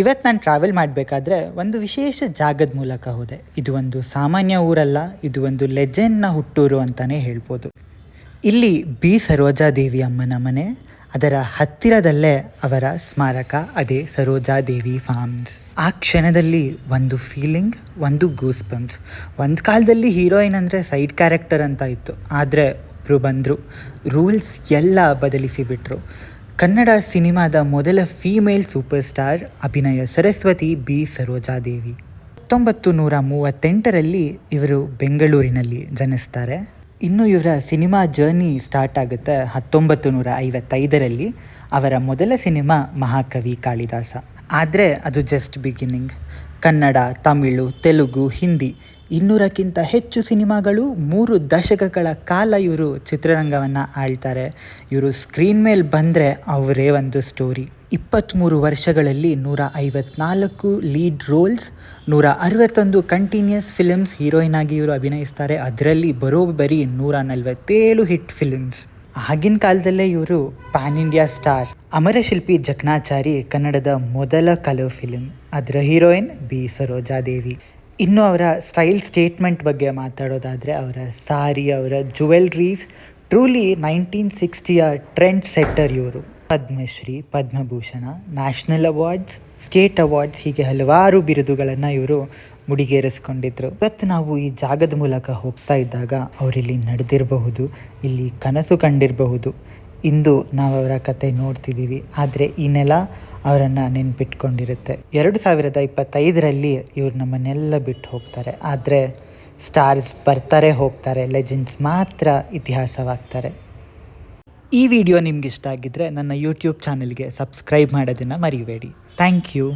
ಇವತ್ತು ನಾನು ಟ್ರಾವೆಲ್ ಮಾಡಬೇಕಾದ್ರೆ ಒಂದು ವಿಶೇಷ ಜಾಗದ ಮೂಲಕ ಹೋದೆ. ಇದು ಒಂದು ಸಾಮಾನ್ಯ ಊರಲ್ಲ, ಇದು ಒಂದು ಲೆಜೆಂಡ್ನ ಹುಟ್ಟೂರು ಅಂತಲೇ ಹೇಳ್ಬೋದು. ಇಲ್ಲಿ ಬಿ ಸರೋಜಾದೇವಿ ಅಮ್ಮನ ಮನೆ, ಅದರ ಹತ್ತಿರದಲ್ಲೇ ಅವರ ಸ್ಮಾರಕ, ಅದೇ ಸರೋಜಾದೇವಿ ಫಾರ್ಮ್ಸ್. ಆ ಕ್ಷಣದಲ್ಲಿ ಒಂದು ಫೀಲಿಂಗ್, ಒಂದು ಗೂಸ್ ಬಂಪ್ಸ್. ಒಂದು ಕಾಲದಲ್ಲಿ ಹೀರೋಯಿನ್ ಅಂದರೆ ಸೈಡ್ ಕ್ಯಾರೆಕ್ಟರ್ ಅಂತ ಇತ್ತು, ಆದರೆ ಒಬ್ಬರು ಬಂದರು, ರೂಲ್ಸ್ ಎಲ್ಲ ಬದಲಿಸಿಬಿಟ್ರು. ಕನ್ನಡ ಸಿನಿಮಾದ ಮೊದಲ ಫೀಮೇಲ್ ಸೂಪರ್ ಸ್ಟಾರ್ ಅಭಿನಯ ಸರಸ್ವತಿ ಬಿ ಸರೋಜಾದೇವಿ. 1938ರಲ್ಲಿ ಇವರು ಬೆಂಗಳೂರಿನಲ್ಲಿ ಜನಿಸ್ತಾರೆ. ಇನ್ನು ಇವರ ಸಿನಿಮಾ ಜರ್ನಿ ಸ್ಟಾರ್ಟ್ ಆಗುತ್ತೆ 1955ರಲ್ಲಿ. ಅವರ ಮೊದಲ ಸಿನಿಮಾ ಮಹಾಕವಿ ಕಾಳಿದಾಸ. ಆದರೆ ಅದು ಜಸ್ಟ್ ಬಿಗಿನಿಂಗ್. ಕನ್ನಡ, ತಮಿಳು, ತೆಲುಗು, ಹಿಂದಿ 200ಕ್ಕಿಂತ ಹೆಚ್ಚು ಸಿನಿಮಾಗಳು, 3 ದಶಕಗಳ ಕಾಲ ಇವರು ಚಿತ್ರರಂಗವನ್ನು ಆಳ್ತಾರೆ. ಇವರು ಸ್ಕ್ರೀನ್ ಮೇಲೆ ಬಂದರೆ ಅವರೇ ಒಂದು ಸ್ಟೋರಿ. 23 ವರ್ಷಗಳಲ್ಲಿ 154 lead roles, 161 continues films heroine ಆಗಿ ಇವರು ಅಭಿನಯಿಸ್ತಾರೆ. ಅದರಲ್ಲಿ ಬರೋಬ್ಬರಿ 147 ಹಿಟ್ ಫಿಲ್ಮ್ಸ್. ಆಗಿನ ಕಾಲದಲ್ಲೇ ಇವರು pan India star. Amarashilpi Jakanachari ಕನ್ನಡದ ಮೊದಲ ಕಲರ್ ಫಿಲ್ಮ್, ಅದರ ಹೀರೋಯಿನ್ ಬಿ ಸರೋಜಾದೇವಿ. ಇನ್ನು ಅವರ ಸ್ಟೈಲ್ ಸ್ಟೇಟ್ಮೆಂಟ್ ಬಗ್ಗೆ ಮಾತಾಡೋದಾದರೆ, ಅವರ ಸಾರಿ, ಅವರ ಜುವೆಲ್ರೀಸ್ ಟ್ರೂಲಿ 1960ಯ ಟ್ರೆಂಡ್ ಸೆಟ್ಟರ್ ಇವರು. Padmashri, Padmabhushan, national awards, state awards, ಹೀಗೆ ಹಲವಾರು ಬಿರುದುಗಳನ್ನು ಇವರು ಮುಡಿಗೇರಿಸ್ಕೊಂಡಿದ್ರು. ಇವತ್ತು ನಾವು ಈ ಜಾಗದ ಮೂಲಕ ಹೋಗ್ತಾ ಇದ್ದಾಗ ಅವರಿಲ್ಲಿ ನಡೆದಿರಬಹುದು, ಇಲ್ಲಿ ಕನಸು ಕಂಡಿರಬಹುದು. ಇಂದು ನಾವು ಅವರ ಕತೆ ನೋಡ್ತಿದ್ದೀವಿ, ಆದರೆ ಈ ನೆಲ ಅವರನ್ನು ನೆನ್ಪಿಟ್ಕೊಂಡಿರುತ್ತೆ. 2025ರಲ್ಲಿ ಇವರು ನಮ್ಮನ್ನೆಲ್ಲ ಬಿಟ್ಟು ಹೋಗ್ತಾರೆ. ಆದರೆ ಸ್ಟಾರ್ಸ್ ಬರ್ತಾರೆ ಹೋಗ್ತಾರೆ, ಲೆಜೆಂಡ್ಸ್ ಮಾತ್ರ ಇತಿಹಾಸವಾಗ್ತಾರೆ. ಈ ವಿಡಿಯೋ ನಿಮ್ಗೆ ಇಷ್ಟ ಆಗಿದ್ದರೆ ನನ್ನ ಯೂಟ್ಯೂಬ್ ಚಾನಲ್ಗೆ ಸಬ್ಸ್ಕ್ರೈಬ್ ಮಾಡೋದನ್ನು ಮರಿಬೇಡಿ. Thank you.